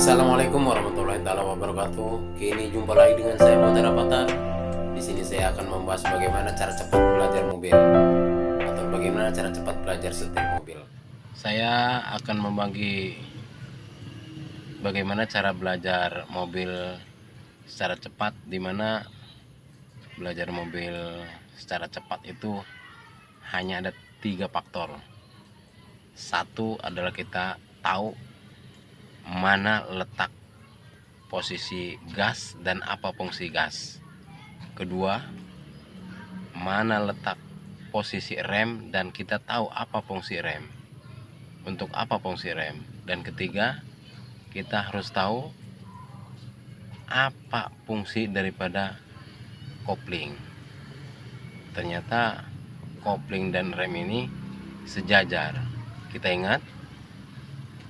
Assalamualaikum warahmatullahi wabarakatuh. Kini jumpa lagi dengan saya Mutar Avatar. Di sini saya akan membahas bagaimana cara cepat belajar mobil atau bagaimana cara cepat belajar setir mobil. Saya akan membagi bagaimana cara belajar mobil secara cepat, di mana belajar mobil secara cepat itu hanya ada 3 faktor. Satu adalah kita tahu mana letak posisi gas dan apa fungsi gas. Kedua, mana letak posisi rem dan kita tahu apa fungsi rem. Untuk apa fungsi rem. Dan ketiga, kita harus tahu apa fungsi daripada kopling. Ternyata kopling dan rem ini sejajar. Kita ingat,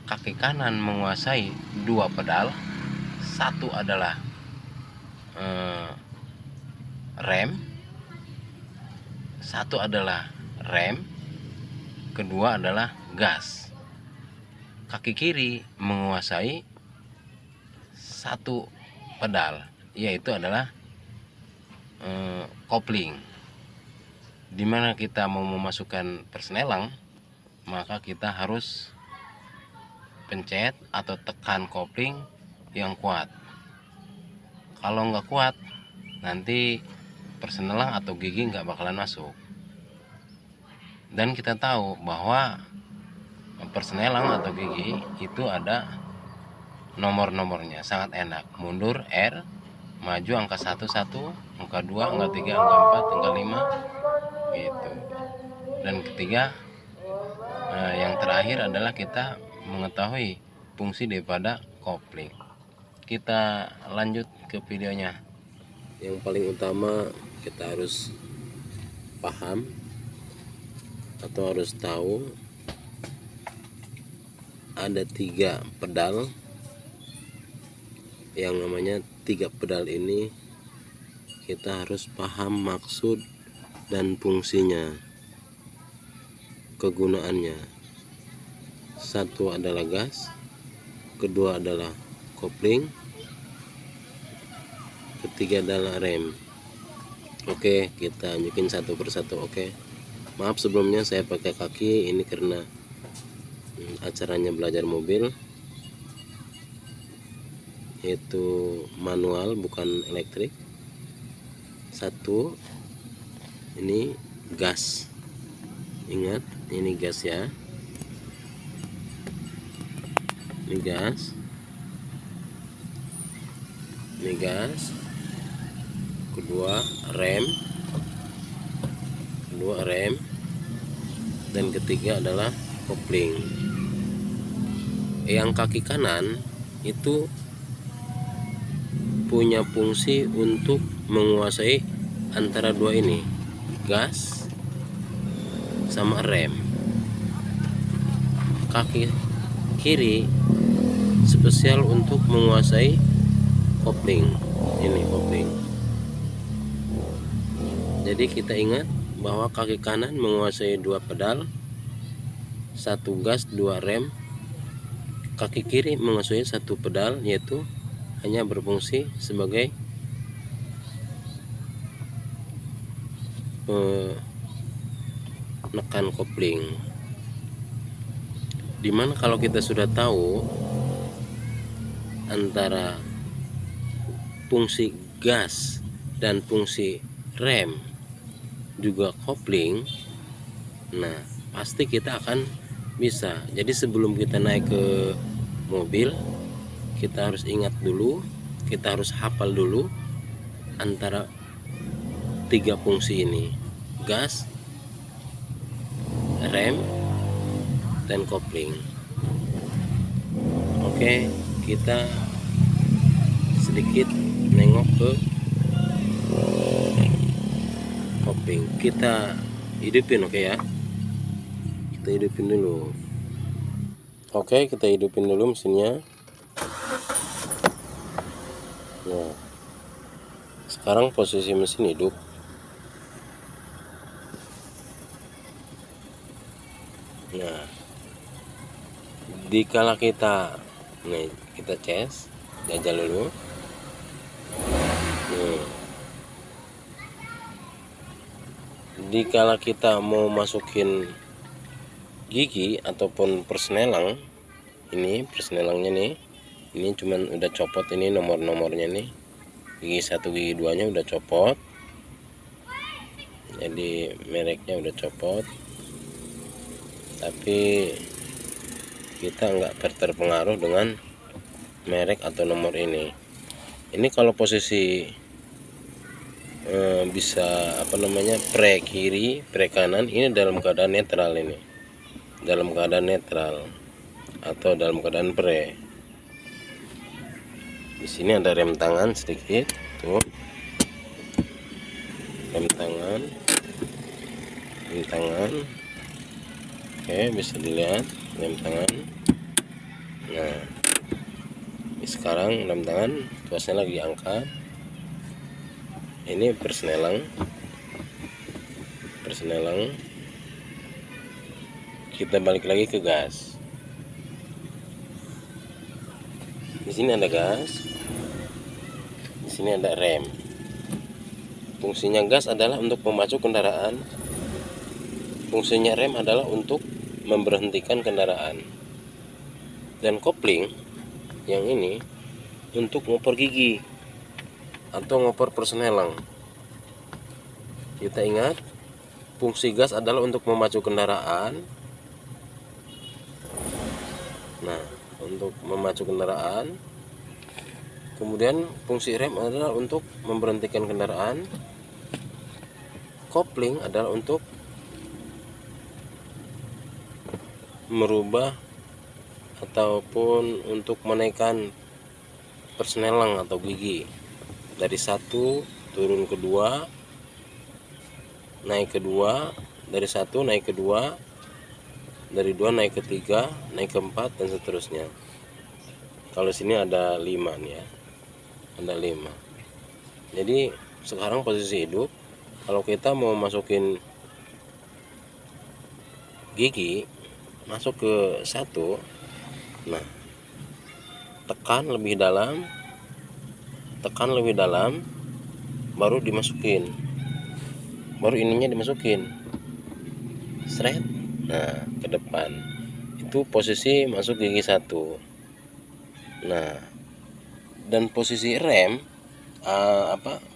kaki kanan menguasai 2 pedal. Satu adalah rem, satu adalah rem, kedua adalah gas. Kaki kiri menguasai 1 pedal, yaitu adalah kopling. Dimana kita mau memasukkan persneling, maka kita harus pencet atau tekan kopling yang kuat. Kalau nggak kuat, nanti persneling atau gigi nggak bakalan masuk. Dan kita tahu bahwa persneling atau gigi itu ada nomor-nomornya, sangat enak. Mundur R, maju angka 1, angka 2, angka 3, angka 4, angka 5 gitu. Dan ketiga, yang terakhir adalah kita mengetahui fungsi daripada kopling. Kita lanjut ke videonya. Yang paling utama kita harus paham atau harus tahu ada 3 pedal. Yang namanya 3 pedal ini kita harus paham maksud dan fungsinya, kegunaannya. Satu adalah gas, kedua adalah kopling, ketiga adalah rem. Oke, kita tunjukin satu persatu. Oke, maaf sebelumnya saya pakai kaki ini karena acaranya belajar mobil, yaitu manual bukan elektrik. Satu, ini gas, ingat ini gas ya, ini gas, ini gas. Kedua rem, dan ketiga adalah kopling. Yang kaki kanan itu punya fungsi untuk menguasai antara 2 ini, gas sama rem. Kaki kiri spesial untuk menguasai kopling. Ini kopling. Jadi kita ingat bahwa kaki kanan menguasai 2 pedal, 1 gas, 2 rem. Kaki kiri menguasai 1 pedal, yaitu hanya berfungsi sebagai menekan kopling. Dimana kalau kita sudah tahu antara fungsi gas dan fungsi rem juga kopling, nah pasti kita akan bisa. Jadi sebelum kita naik ke mobil, kita harus ingat dulu, kita harus hafal dulu antara 3 fungsi ini, gas, rem, dan kopling. Oke, kita sedikit nengok ke kopling. Kita hidupin, oke ya. Kita hidupin dulu. Oke, kita hidupin dulu mesinnya. Nah, sekarang posisi mesin hidup. Nah, dikala kita nih kita cas, jajal dulu. Jadi kalau kita mau masukin gigi ataupun persnelang, ini persnelangnya nih, ini cuman udah copot, ini nomor-nomornya nih, gigi 1 gigi 2 nya udah copot, jadi mereknya udah copot, tapi kita nggak terpengaruh dengan merek atau nomor ini. Ini kalau posisi bisa pre kiri pre kanan, ini dalam keadaan netral, ini dalam keadaan netral atau dalam keadaan pre. Di sini ada rem tangan sedikit tuh, rem tangan. Oke, bisa dilihat rem tangan. Nah, sekarang rem tangan tuasnya lagi angkat. Ini persnelang. Kita balik lagi ke gas. Di sini ada gas, di sini ada rem. Fungsinya gas adalah untuk memacu kendaraan, fungsinya rem adalah untuk memberhentikan kendaraan, dan kopling yang ini untuk ngopor gigi atau ngopor persnelang. Kita ingat, fungsi gas adalah untuk memacu kendaraan. Nah, untuk memacu kendaraan. Kemudian fungsi rem adalah untuk memberhentikan kendaraan. Kopling adalah untuk merubah ataupun untuk menaikkan persnelang atau gigi dari 1 turun ke 2, naik ke 2, dari 1 naik ke 2, dari 2 naik ke 3, naik ke 4, dan seterusnya. Kalau sini ada 5 nih ya, ada 5. Jadi sekarang posisi hidup, kalau kita mau masukin gigi masuk ke 1, nah tekan lebih dalam, baru dimasukin, baru ininya dimasukin seret. Nah, ke depan itu posisi masuk gigi 1. Nah, dan posisi rem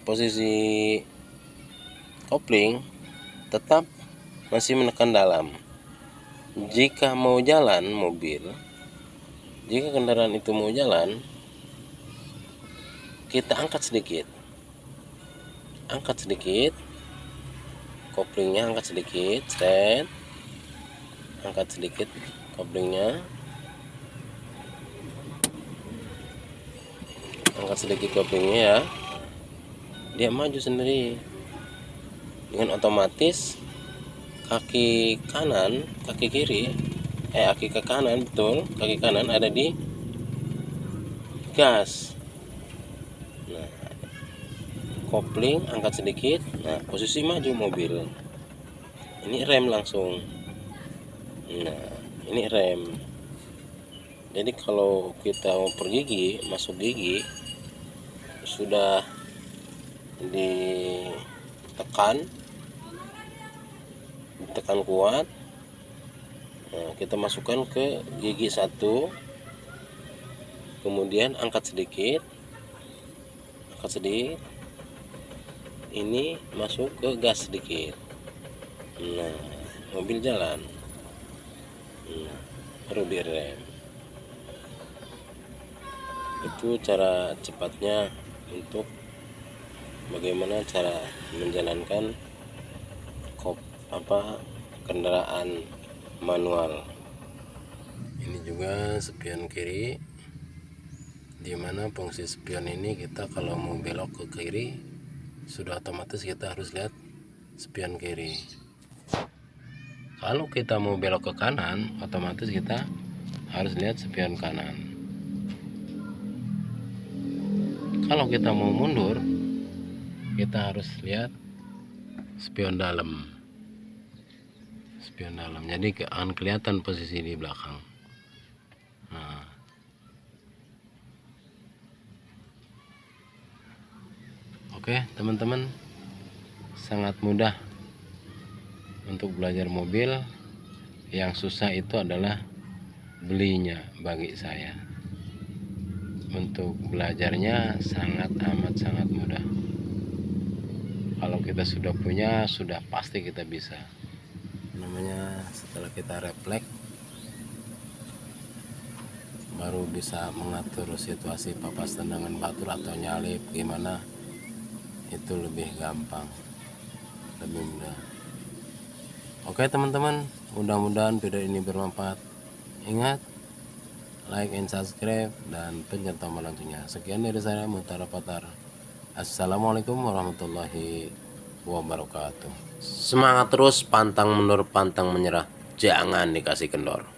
posisi kopling tetap masih menekan dalam. Jika mau jalan mobil, jika kendaraan itu mau jalan, kita angkat sedikit, koplingnya, angkat sedikit, set, angkat sedikit koplingnya, ya, dia maju sendiri. Dengan otomatis kaki ke kanan ada di gas. Nah, kopling angkat sedikit, nah posisi maju mobil. Ini rem langsung. Nah, ini rem. Jadi kalau kita mau pergi masuk gigi, sudah ditekan kuat. Nah, kita masukkan ke gigi 1, kemudian angkat sedikit, ini masuk ke gas sedikit. Nah, mobil jalan. Nah, baru direm. Itu cara cepatnya untuk bagaimana cara menjalankan kendaraan manual. Ini juga spion kiri, dimana fungsi spion ini kita kalau mau belok ke kiri sudah otomatis kita harus lihat spion kiri. Kalau kita mau belok ke kanan, otomatis kita harus lihat spion kanan. Kalau kita mau mundur, kita harus lihat spion dalam. Jadi akan kelihatan posisi di belakang. Nah, Oke teman-teman, sangat mudah untuk belajar mobil. Yang susah itu adalah belinya bagi saya. Untuk belajarnya sangat mudah. Kalau kita sudah punya, sudah pasti kita bisa. Namanya setelah kita refleks, baru bisa mengatur situasi papas tendangan batur atau nyalip gimana, itu lebih gampang, lebih mudah. Oke teman-teman, mudah-mudahan video ini bermanfaat. Ingat, like and subscribe dan pencet tombol loncengnya. Sekian dari saya, Mutara Patar. Assalamualaikum warahmatullahi wabarakatuh. Semangat terus, pantang mundur pantang menyerah, jangan dikasih kendor.